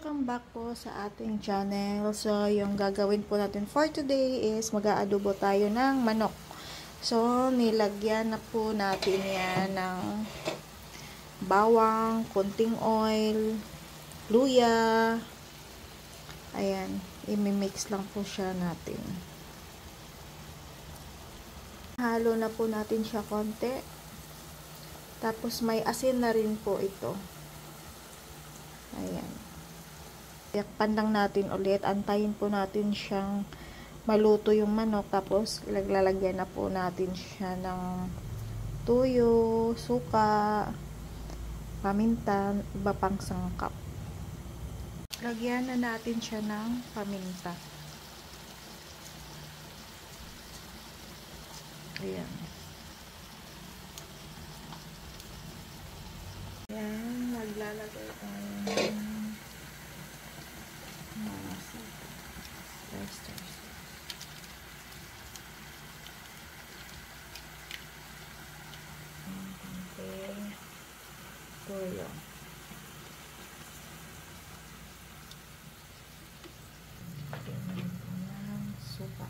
Welcome back po sa ating channel. So, yung gagawin po natin for today is mag-aadobo tayo ng manok. So, nilagyan na po natin yan ng bawang, konting oil, luya. Ayan, imimix lang po siya natin. Halo na po natin siya konti. Tapos may asin na rin po ito. Ayan. Yakpan lang natin ulit. Antayin po natin siyang maluto yung manok. Tapos lalagyan na po natin siya ng tuyo, suka, paminta, iba pang sangkap. Lagyan na natin siya ng paminta. Ayan. Ayan. Maglalagay tayo ng toyo. Lagyan ng suka.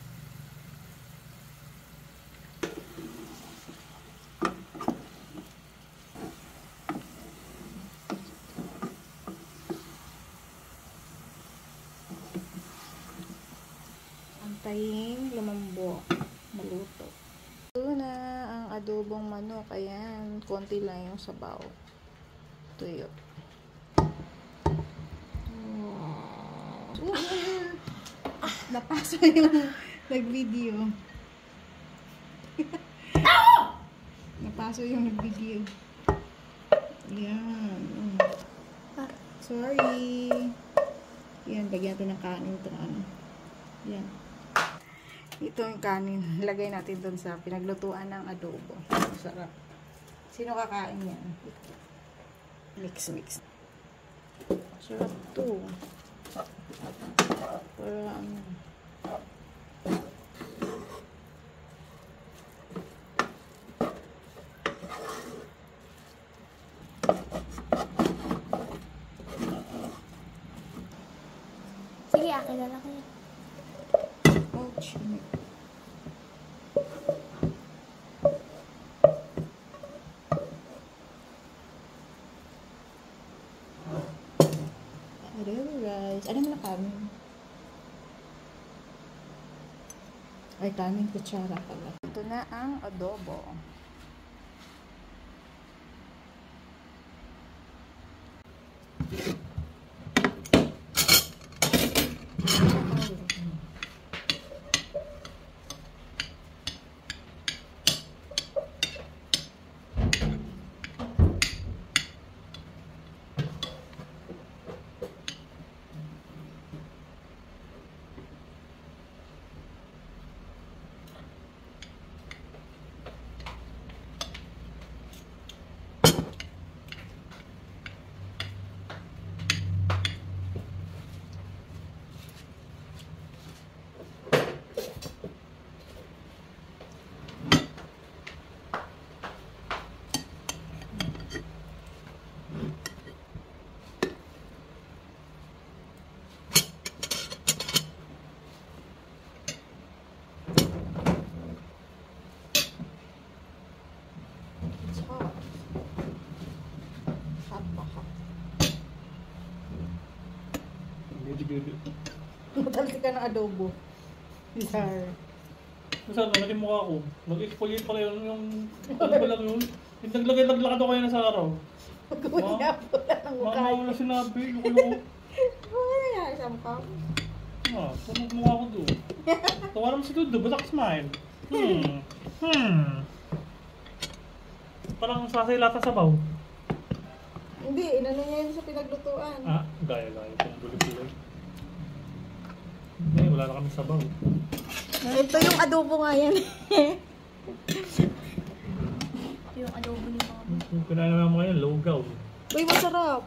Antayin lumambot, maluto. Ito na ang adobong manok. Ayan, konti lang yung sabaw. Tuyo. Napaso yung nag-video. Napaso yung nag-video. Ayan. Sorry. Ayan, lagyan natin ng kanin ito. Ayan. Ito yung kanin. Lagay natin dun sa pinaglutuan ng adobo. Masarap. Sino kakain yan? Mix. Sarap to. Pero ano. Sige, akin na lang yun. Ouch. Hello guys. Ano mo na kanin? Ay, kanin kutsara pala. Ito na ang adobo. Matalsi ka ng adobo. Bizarre. Masarap na naging mukha ko. Nag-exfoliate pala yun yung... Ano ba lang yun? Yung naglagay-naglakad ako yan sa araw. Kuya po lang ang mukha. Mga wala sinabi. Yung Ano nangyari sa mukha? Tunog mukha ko doon. Tawa naman si Dudo. Ba't ako smile? Parang sasaylatan sa baw. Hindi, inano niya yun sa pinaglutuan. Gaya-gaya. Pagbulig-bulig. Hindi, wala na kami sabaw. Ito yung adobo nga yan. Yung adobo ni Mama. Yung kinain naman mo ngayon, lugaw. Uy, masarap.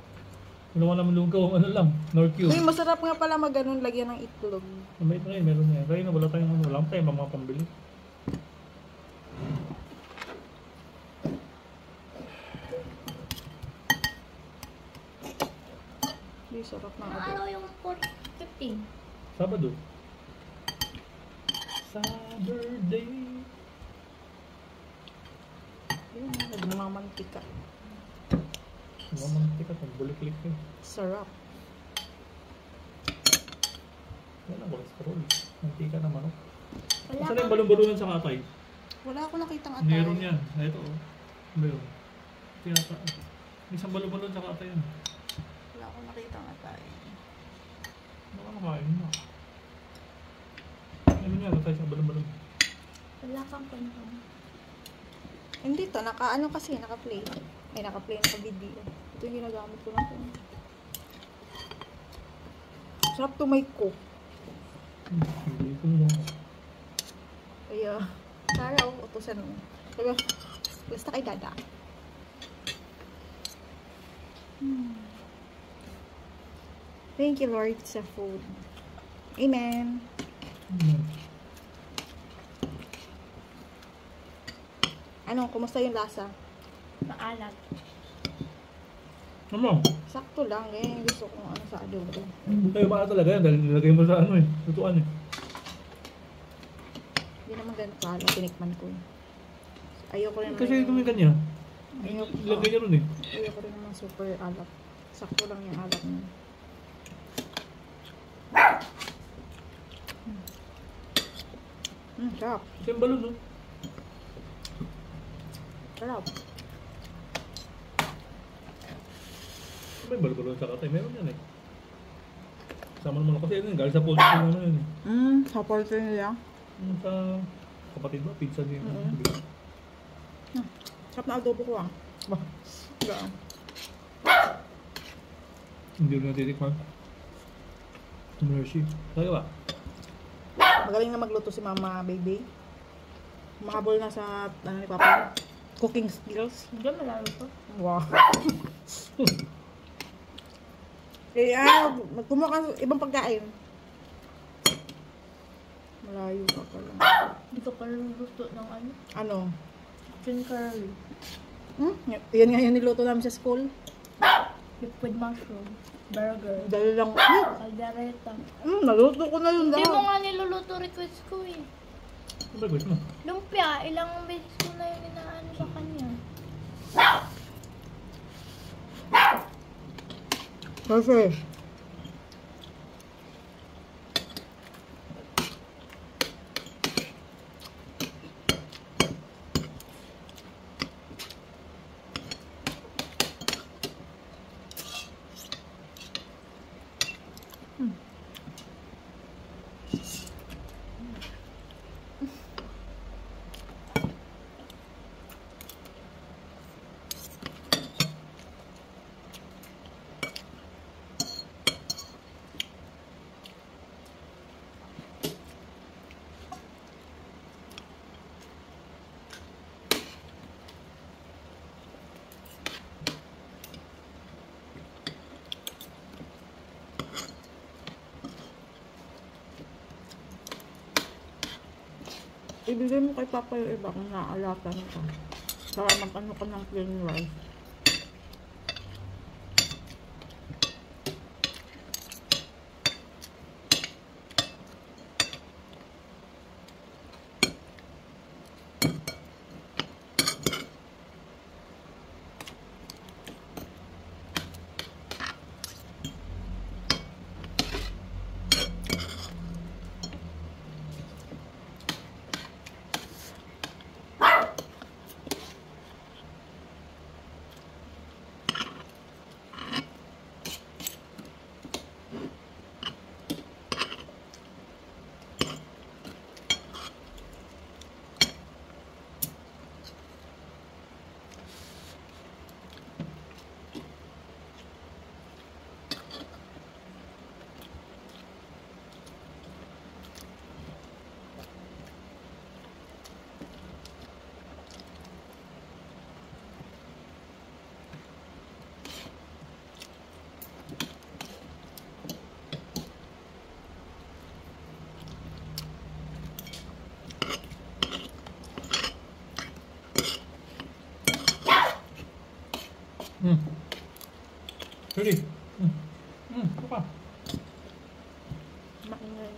Wala ko naman lugaw, ano lang, Nor Cube. Uy, masarap nga pala mag-ganun, lagyan ng itlog. May ito ngayon, meron na yan. Kaya na wala tayong ano, wala tayong mga pambili. Hindi, sarap na Ano adobo. araw yung 15? Sabado. Saturday. Yun, nagmamantika. Mamantika ka, bulik-lik ka. Sarap. Wala cholesterol. Mantika na manok. Wala Saan ka. yung balon-balonan sa katay? Wala ako nakitang atay. Meron yan. Ito oh. Meron. Tinata. Isang balon-balon sa katay yan. Wala ako nakitang atay. Baka makain mo. Ano yan? Katay sa balon-balon. Wala kang kwento. Hindi to, naka-ano kasi, naka-play. Ay, naka-play, naka-video. Ito yung ginagamit ko na to. Sarap to may cook. Hindi ko mo. Kaya, sana ako utusan mo. Kaya, basta kay dada. Thank you, Lord, sa food. Amen. Ano, kumusta yung lasa? Maalat. Ano? Sakto lang, eh. Gusto kong ano sa adobo. Tayo ba talaga yan? Dahil nilagay mo sa ano eh. Lutuan eh. Hindi naman ganun kala, tinikman ko. Ayoko rin Kasi ito may kanya. Ayoko, Ilagay niya ron eh. ayoko rin naman super alat. Sakto lang yung alat niya. Sarap. Kasi yung balon no? Sarap. May balon-balon sa katay. Meron yan eh. Kasama naman ako kasi yun. Galing sa poultry naman yun eh. Sa poultry nila. Yung sa kapatid mo, pizza din. Sarap na adobo ko ah. Gaan. Hindi mo natitikman. Mercy. Kaya ba? Magaling na magluto si Mama Baby. Mahabol na sa ano ni Papa. Cooking skills. Hindi malalo to. Wow. Magkumuha ka ng ibang pagkain. Malayo ka pala. Hindi ka pala luto ng ano. Ano? Chicken curry. Yan nga yung niluto namin sa school. Liquid mushroom. Burger. Dahil lang, Caldereta. naluto ko na yun Hindi mo daw. nga niluluto request ko eh. Ano ba gusto mo? Lumpia, ilang beses ko na yung inaano sa kanya. Kasi, ibigay mo kay Papa yung iba kung naaalatan ka. Para mag-ano ka ng plain rice.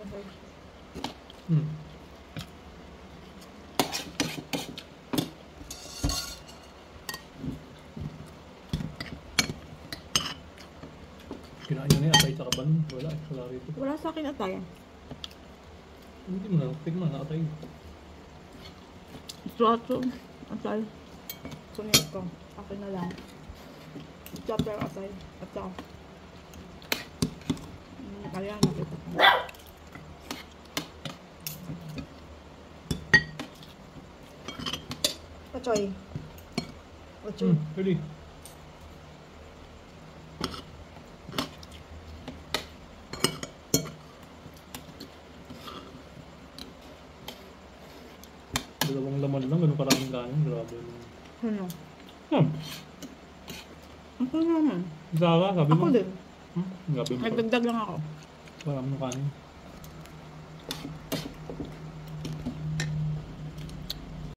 Hmm. Kinain nyo na yung atay sa kaban. Wala, wala rito. Wala sa akin atay. Hindi mo na, tignan na atay. Strato. Atay. Kunin ko. Akin na lang. Chopper atay. Atay. Ayan, nakita ko. Pachoy. Pachoy. Ready. Dalawang laman lang, ganun karaming kanin. Grabe. Ano? Hmm. Ako naman. Zara, sabi mo. Ako din. Hmm? Grabe mo. Nagdagdag lang ako. Maraming kanin.